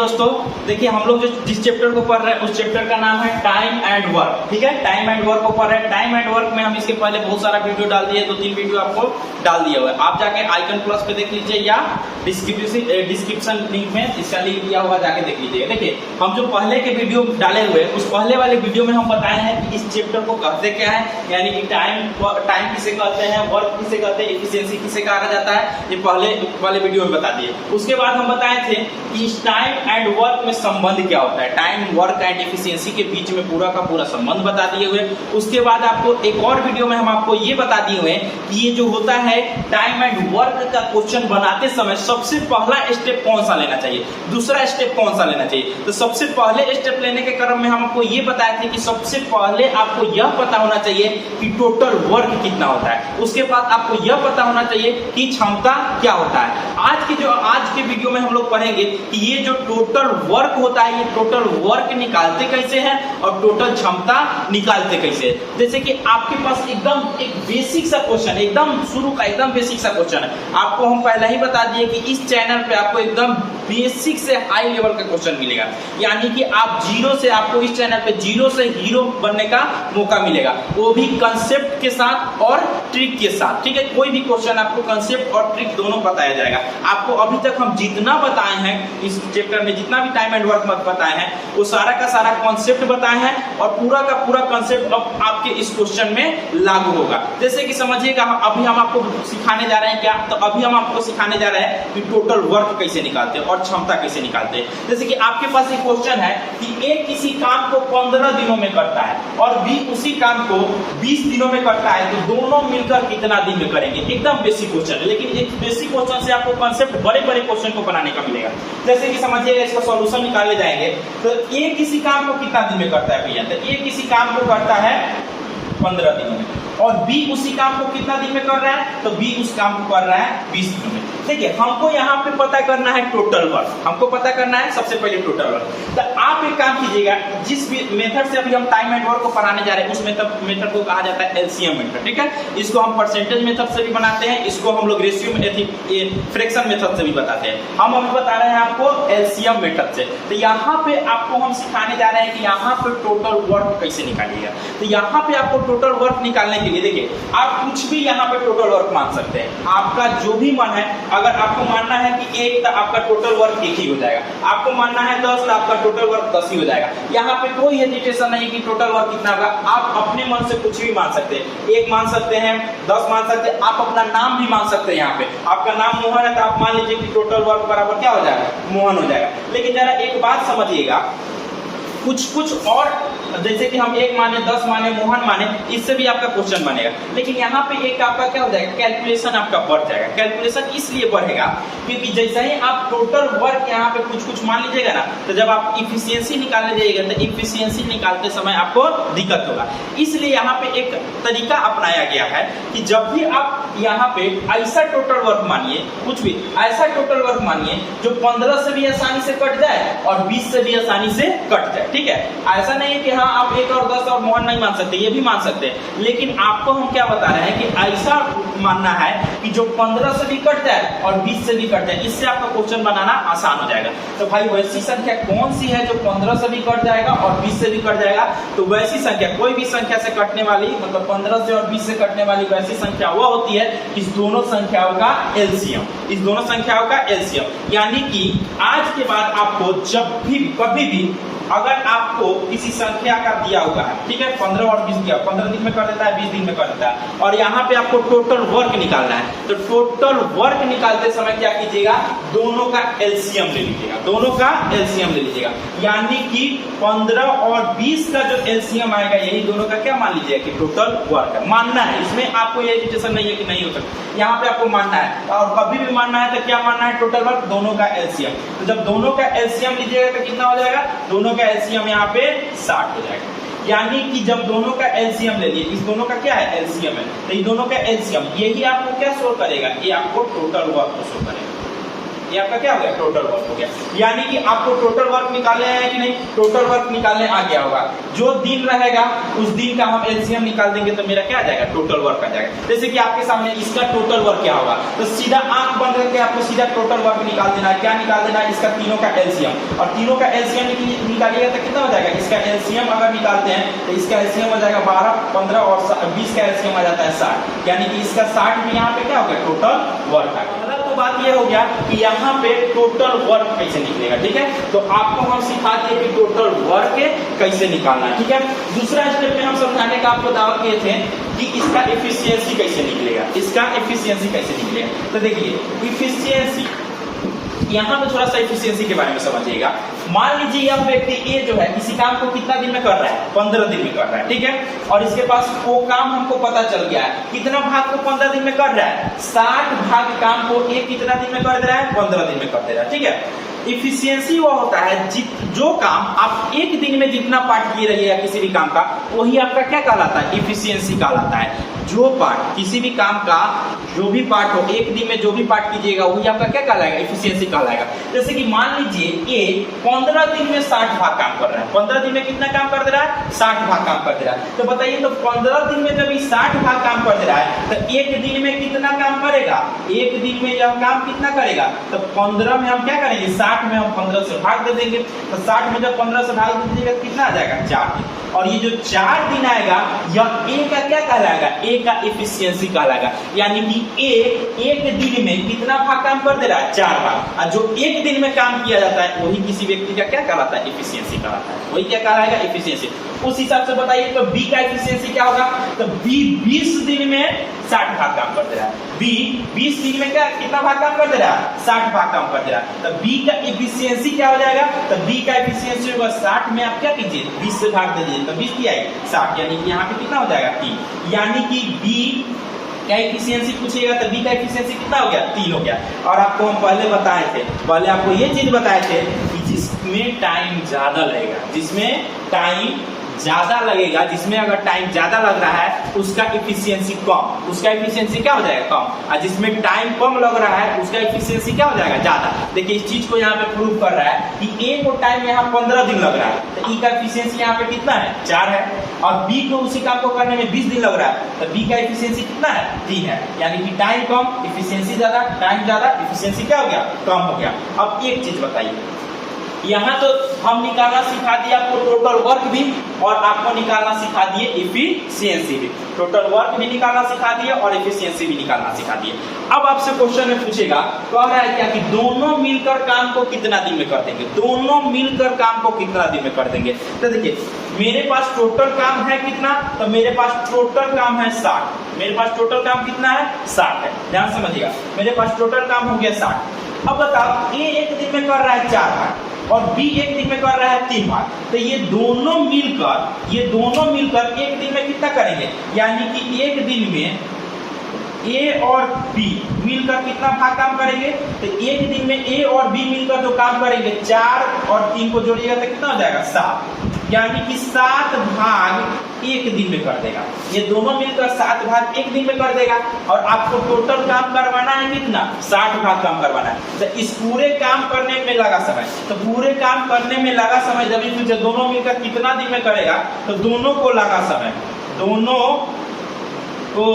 दोस्तों, देखिए हम लोग जो जिस चैप्टर को पढ़ रहे हैं उस चैप्टर का नाम है टाइम एंड वर्क। ठीक है, टाइम एंड वर्क को पढ़ रहे हैं। टाइम एंड वर्क में हम इसके पहले बहुत सारा वीडियो डाल दिए, 2-3 वीडियो आपको डाल दिया हुआ है। आप जाके आइकन प्लस पे देख लीजिए या डिस्क्रिप्शन लिंक में इसका लिंक दिया हुआ, जाके देख लीजिए। देखिए हम जो पहले के वीडियो डाले हुए उस पहले वाले वीडियो में हम बताए हैं कि इस चैप्टर को कहते क्या है, यानी कि टाइम किसे कहते हैं, वर्क किसे कहते हैं, एफिशिएंसी किसे कहा जाता है, ये पहले वाले वीडियो में बता दिए। उसके बाद हम बताए थे कि इस टाइम एंड वर्क में संबंध क्या होता है, टाइम वर्क एंड एफिशिएंसी के बीच में पूरा का पूरा संबंध बता दिए हुए। उसके बाद आपको एक और वीडियो में हम आपको ये बता दिए हुए कि ये जो होता है टाइम एंड वर्क का क्वेश्चन बनाते समय सबसे पहला स्टेप कौन सा लेना चाहिए, दूसरा स्टेप कौन सा लेना चाहिए। तो सबसे पहले स्टेप लेने के क्रम में हम आपको ये बताए थे कि सबसे पहले आपको यह पता होना चाहिए कि टोटल वर्क कितना होता है। उसके बाद आपको यह पता होना चाहिए कि क्षमता क्या होता है। आज के वीडियो में हम लोग पढ़ेंगे कि ये जो टोटल वर्क होता है, ये टोटल वर्क निकालते कैसे हैं और टोटल क्षमता निकालते कैसे है। जैसे कि आपके पास एकदम एक बेसिक सा क्वेश्चन, एकदम शुरू का एकदम बेसिक सा क्वेश्चन है। आपको हम पहले ही बता दिए कि इस चैनल पे आपको एकदम बेसिक से हाई लेवल का क्वेश्चन मिलेगा, यानी कि आप जीरो से, आपको इस चैनल पे जीरो से हीरो बनने का मौका मिलेगा, वो भी कंसेप्ट के साथ और ट्रिक के साथ। ठीक है, कोई भी क्वेश्चन आपको कंसेप्ट और ट्रिक दोनों बताया जाएगा। आपको अभी तक हम जितना बताए हैं इस चैप्टर में, जितना भी टाइम एंड वर्क बताए हैं, वो सारा का सारा कॉन्सेप्ट बताए हैं और पूरा का पूरा कॉन्सेप्ट अब आपके इस क्वेश्चन में लागू होगा। जैसे कि समझिएगा, अभी हम आपको सिखाने जा रहे हैं क्या, तो अभी हम आपको सिखाने जा रहे हैं कि टोटल वर्क कैसे निकालते हैं और क्षमता कैसे निकालते हैं। जैसे कि आपके पास एक क्वेश्चन है कि ए किसी काम को 15 दिनों में करता है और बी उसी काम को 20 दिनों में करता है, तो दोनों मिलकर कितना दिन में करेंगे। एकदम बेसिक क्वेश्चन है, लेकिन एक बेसिक क्वेश्चन से आपको कॉन्सेप्ट बड़े बड़े क्वेश्चन को बनाने का मिलेगा। जैसे कि समझिएगा, इसका सॉल्यूशन निकालने जाएंगे तो ए किसी काम को कितना दिन में करता है भैया, तो ए किसी काम को करता है 15 दिनों में और बी उसी काम को कितना दिन में कर रहा है, तो बी उस काम को कर रहा है 20 दिनों में। देखिए हमको यहाँ पे पता करना है टोटल वर्क, हमको पता करना है सबसे पहले टोटल वर्क। तो आप एक काम कीजिएगा, जिस मेथड से अभी हम टाइम एंड वर्क को बनाने जा रहे हैं उस मेथड को कहा जाता है एलसीएम मेथड। ठीक है, इसको हम परसेंटेज मेथड से भी बनाते हैं, इसको हम लोग रेशियो फ्रैक्शन मेथड से भी बताते हैं। हम अभी बता रहे हैं आपको एलसीएम मेथड से। तो यहाँ पे आपको हम सिखाने जा रहे हैं कि यहाँ पे टोटल वर्क कैसे निकालिएगा। तो यहाँ पे आपको टोटल वर्क निकालने के लिए देखिए आप कुछ भी यहाँ पे टोटल वर्क मान सकते हैं, आपका जो भी मन है। अगर आपको मानना है कि 1 तो आपका टोटल वर्क 1 ही हो जाएगा, आपको मानना है 10 तो आपका टोटल वर्क 10 ही हो जाएगा। यहाँ पे कोई हेजिटेशन नहीं कि टोटल वर्क कितना होगा। आप अपने मन से कुछ भी मान सकते हैं, 1 मान सकते हैं, 10 मान सकते हैं, आप अपना नाम भी मान सकते हैं। यहाँ पे आपका नाम मोहन है तो आप मान लीजिए कि टोटल वर्क बराबर क्या हो जाएगा, मोहन हो जाएगा। लेकिन जरा एक बात समझिएगा, कुछ और, जैसे कि हम 1 माने, 10 माने, मोहन माने, इससे भी आपका क्वेश्चन बनेगा। लेकिन यहाँ पे एक आपका क्या हो जाएगा, कैलकुलेशन आपका बढ़ जाएगा। कैलकुलेशन इसलिए बढ़ेगा क्योंकि जैसे ही आप टोटल वर्क यहाँ पे कुछ मान लीजिएगा ना, तो जब आप इफिशियंसी निकालने जाइएगा तो इफिशियंसी निकालते समय आपको दिक्कत होगा। इसलिए यहाँ पे एक तरीका अपनाया गया है कि जब भी आप यहाँ पे ऐसा टोटल वर्क मानिए, कुछ भी ऐसा टोटल वर्क मानिए जो 15 से भी आसानी से कट जाए और 20 से भी आसानी से कट जाए। ठीक है, ऐसा नहीं है कि हाँ आप 1 और 10 और मोहन नहीं मान सकते, ये भी मान सकते हैं। लेकिन आपको हम क्या बता रहे हैं कि ऐसा मानना है कि जो 15 से भी कट जाए और 20 से भी कट जाए, इससे आपका क्वेश्चन बनाना आसान हो जाएगा। तो भाई वैसी संख्या कौन सी है जो 15 से भी कट जाएगा और 20 से भी कट जाएगा, तो वैसी संख्या, कोई भी संख्या से कटने वाली, मतलब 15 से और 20 से कटने वाली वैसी संख्या वह होती है इस दोनों संख्याओं का एलसीएम, इस दोनों संख्याओं का एलसीएम। यानी कि आज के बाद आपको जब भी कभी भी अगर आपको किसी संख्या का दिया हुआ है, ठीक है, 15 और 20 दिया, 15 दिन में कर देता है, 20 दिन में कर देता है, और यहाँ पे आपको टोटल वर्क निकालना है, तो टोटल वर्क निकालते समय क्या कीजिएगा, दोनों का एलसीएम ले लीजिएगा, दोनों का एलसीएम ले लीजिएगा। यानी कि 15 और 20 का जो एलसीएम आएगा, यही दोनों का क्या मान लीजिएगा कि टोटल वर्क है। मानना है, इसमें आपको ये हेजिटेशन नहीं है कि नहीं हो सकता, यहाँ पे आपको मानना है। और कभी भी मानना है तो क्या मानना है, टोटल वर्क, दोनों का एलसीएम। तो जब दोनों का एलसीएम लीजिएगा तो कितना हो जाएगा, दोनों का एलसीएम यहाँ पे 60 हो जाएगा। यानी कि जब दोनों का एलसीएम ले लिए, इस दोनों का क्या है, एलसीएम है, तो इन दोनों का एलसीएम यही आपको क्या शो करेगा, ये आपको टोटल वर्क को शो करेगा। ये आपका क्या हो गया, टोटल वर्क हो गया। यानी कि आपको टोटल वर्क निकालने आया कि नहीं, टोटल वर्क निकालने आ गया होगा। जो दिन रहेगा उस दिन का हम एलसीएम निकाल देंगे तो मेरा क्या आ जाएगा, टोटल वर्क आ जाएगा। जैसे कि आपके सामने इसका टोटल वर्क क्या होगा, तो सीधा आंख बंद करके आपको सीधा टोटल वर्क निकाल देना है। क्या निकाल देना है, इसका तीनों का एलसीएम, और तीनों का एलसीएम निकालिएगा तो कितना हो जाएगा, इसका एलसीएम अगर निकालते हैं तो इसका एलसीएम हो जाएगा 12, 15 और 20 का एलसीएम आ जाता है 60, यानी कि इसका 60 भी यहाँ पे क्या हो गया, टोटल वर्क आ गया। तो बात ये हो गया कि यहाँ पे टोटल वर्क कैसे निकलेगा, ठीक है। तो आपको हम सिखा दिए कि टोटल वर्क कैसे निकालना है, ठीक है। दूसरा स्टेप में हम समझाने का आपको दावा किए थे कि इसका एफिशिएंसी कैसे निकलेगा, इसका एफिशिएंसी कैसे निकलेगा। तो देखिए एफिशिएंसी, यहाँ पे थोड़ा सा एफिशिएंसी के बारे में समझिएगा। मान लीजिए यह व्यक्ति ए जो है किसी काम को कितना दिन में कर रहा है, 15 दिन में कर रहा है, ठीक है। और इसके पास वो काम हमको पता चल गया है, कितना भाग को 15 दिन में कर रहा है, 60 भाग काम को ए कितना दिन में कर दे रहा है, 15 दिन में कर दे रहा है, ठीक है। इफिशियंसी वो होता है जो काम आप एक दिन में जितना पार्ट किए रहिएगा किसी भी काम का, वही आपका क्या कहलाता है, इफिशियंसी कहलाता है। जो पार्ट किसी भी काम का जो भी पार्ट हो, एक दिन में जो भी पार्ट कीजिएगा वही आपका क्या कहलाएगा, इफिशियंसी कहलाएगा। जैसे कि मान लीजिए ए 15 दिन में 60 भाग काम कर रहा है, 15 दिन में कितना काम कर दे रहा है, 60 भाग काम कर दे रहा है। तो बताइए, तो 15 दिन में जब 60 भाग काम कर दे रहा है तो एक दिन में कितना काम करेगा, एक दिन में यह काम कितना करेगा, तो 15 में हम क्या करेंगे, 60 में हम 15 से भाग दे देंगे। तो 60 में जब 15 से भाग दे दीजिएगा कितना आ जाएगा, 4 दिन। और ये जो 4 दिन आएगा यह ए का क्या कहलाएगा, ए का एफिशिएंसी कहलाएगा। यानी कि ए एक दिन में कितना भाग काम कर दे रहा है, 4 भाग। और जो एक दिन में काम किया जाता है वही किसी व्यक्ति का क्या कहलाता है, एफिशिएंसी कहलाता है। वही क्या कहलाएगा, एफिशिएंसी। उस हिसाब से बताइए तो बी का एफिशिएंसी क्या होगा, तो बी 20 दिन में 60 भाग काम कर दे रहा है। बी 20 दिन में क्या कितना भाग काम कर दे रहा है, 60 भाग काम कर दे रहा है। तो बी का एफिशिएंसी क्या हो जाएगा, तो बी का एफिशिएंसी होगा 60 में आप क्या कीजिए, 20 से भाग दे दीजिए, तो 20 किया 60, यानी कि यहाँ पे कितना हो जाएगा, 3। यानी कि बी क्या एफिशिएंसी पूछिएगा तो बी का एफिशिएंसी कितना हो गया, 3 हो गया। और आपको हम पहले बताए थे, पहले आपको ये चीज बताए थे कि जिसमें टाइम ज्यादा लगेगा, जिसमें टाइम ज्यादा लगेगा, जिसमें अगर टाइम ज्यादा लग रहा है उसका एफिशिएंसी कम, उसका एफिशिएंसी क्या हो जाएगा, कम। और जिसमें टाइम कम लग रहा है उसका एफिशिएंसी क्या हो जाएगा, ज्यादा। देखिए इस चीज को यहाँ पे प्रूव कर रहा है कि ए को टाइम यहाँ 15 दिन लग रहा है तो ई का एफिशिएंसी यहाँ पे कितना है, 4 है। और बी को उसी काम को करने में 20 दिन लग रहा है तो बी का एफिशिएंसी कितना है, 3 है। यानी कि टाइम कम, एफिशिएंसी ज्यादा, टाइम ज्यादा, एफिशिएंसी क्या हो गया, कम हो गया। अब एक चीज बताइए, यहाँ तो हम निकालना सिखा दिया आपको टोटल वर्क भी, और आपको निकालना सिखा दिए एफिशिएंसी भी। टोटल वर्क भी निकालना सिखा दिए और एफिशिएंसी भी निकालना सिखा दिए। अब आपसे क्वेश्चन में पूछेगा, कह रहा है क्या कि दोनों मिलकर काम को कितना दिन में कर देंगे, दोनों मिलकर काम को कितना दिन में कर देंगे। तो देखिए मेरे पास टोटल काम है कितना, तो मेरे पास टोटल काम है 60, मेरे पास टोटल काम कितना है, 60 है। ध्यान समझिएगा, मेरे पास टोटल काम हो गया 60। अब बताओ ए एक दिन में कर रहा है 4 भाग और बी एक दिन में कर रहा है 3 भाग, तो ये दोनों मिलकर एक दिन में कितना करेंगे, यानी कि एक दिन में ए और बी मिलकर कितना भाग काम करेंगे, तो एक दिन में ए और बी मिलकर जो काम करेंगे 4 और 3 को जोड़िएगा तो कितना हो जाएगा, 7। यानी कि 7 भाग एक दिन में कर देगा, ये दोनों मिलकर 7 भाग एक दिन में कर देगा। और आपको टोटल काम करवाना है कितना, 60 भाग काम करवाना है। तो इस पूरे काम करने में लगा समय, तो पूरे काम करने में लगा समय जब भी पूछे दोनों मिलकर कितना दिन में करेगा, तो दोनों को लगा समय, दोनों को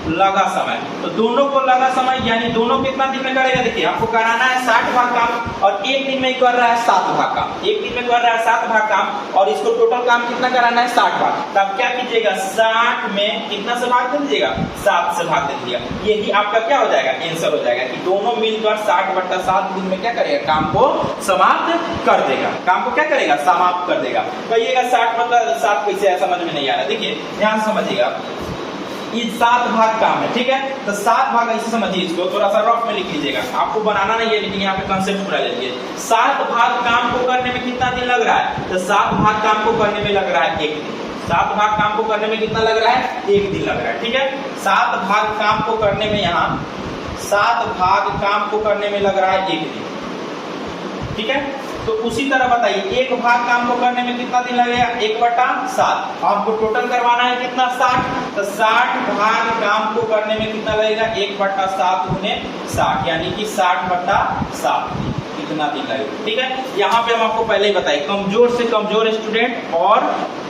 लगा समय, तो दोनों को लगा समय यानी दोनों कितना दिन में करेगा। देखिए आपको कराना है 60 भाग काम और एक दिन में कर रहा है 7 भाग काम, एक दिन में कर रहा है 7 भाग काम और इसको टोटल काम कितना कराना है, 60 भाग। तो आप क्या कीजिएगा, 60 में कितना से भाग दे दीजिएगा, 7 से भाग दे दीजिएगा। यही आपका क्या हो जाएगा, आंसर हो जाएगा कि दोनों मिलकर 60/7 दिन में क्या करेगा, काम को समाप्त कर देगा, काम को क्या करेगा, समाप्त कर देगा। कहिएगा 60/7 कैसे है, समझ में नहीं आ रहा। देखिए ध्यान समझिएगा, ये 7 भाग काम है, ठीक है। तो 7 भाग ऐसे समझिए, इसको थोड़ा सा रफ में लिख लीजिएगा, आपको बनाना नहीं है लेकिन यहाँ पे कंसेप्ट पूरा ले लीजिए। 7 भाग काम को करने में कितना दिन लग रहा है, तो 7 भाग काम को करने में लग रहा है 1 दिन। 7 भाग काम को करने में कितना लग रहा है, 1 दिन लग रहा है, ठीक है। 7 भाग काम को करने में, यहाँ 7 भाग काम को करने में लग रहा है 1 दिन, ठीक है। तो उसी तरह बताइए, एक भाग काम को करने में कितना दिन लगेगा? 1/7। आपको टोटल करवाना है कितना? 60। तो 60 भाग काम को करने में कितना लगेगा? 1/7 गुने 60, यानी कि 60/7 कितना दिन लगेगा। ठीक है, यहाँ पे हम आपको पहले ही बताए कमजोर से कमजोर स्टूडेंट और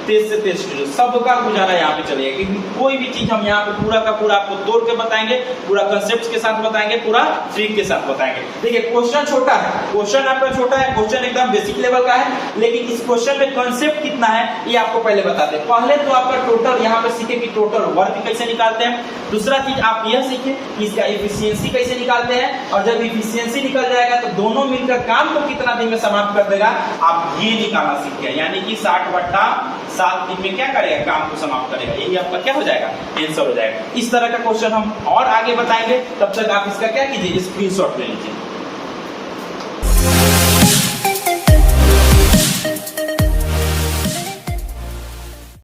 तेज से तेज स्टूडेंट सबका गुजारा यहाँ पे चलेगा, क्योंकि कोई भी चीज हम यहाँ पे पूरा का पूरा आपको तोड़ के बताएंगे, पूरा कंसेप्ट के साथ बताएंगे, पूरा ट्रिक के साथ बताएंगे। देखिए क्वेश्चन छोटा है, क्वेश्चन आपका छोटा है, क्वेश्चन एकदम बेसिक लेवल का है, लेकिन इस क्वेश्चन में कंसेप्ट कितना है ये आपको पहले बताते हैं। पहले तो आपका टोटल यहाँ पे सीखे कि टोटल वर्क कैसे निकालते हैं। दूसरा चीज आप यह सीखे कि इसका एफिशिएंसी कैसे निकालते हैं, और जब एफिशिएंसी निकल जाएगा तो दोनों मिलकर काम को कितना दिन में समाप्त कर देगा, आप ये निकालना सीख गए, यानी कि 60/7 दिन में क्या करेगा? काम को समाप्त करेगा। यही आपका क्या हो जाएगा? आंसर हो जाएगा। इस तरह का क्वेश्चन हम और आगे बताएंगे, तब तक आप इसका क्या कीजिए? स्क्रीनशॉट ले लीजिए।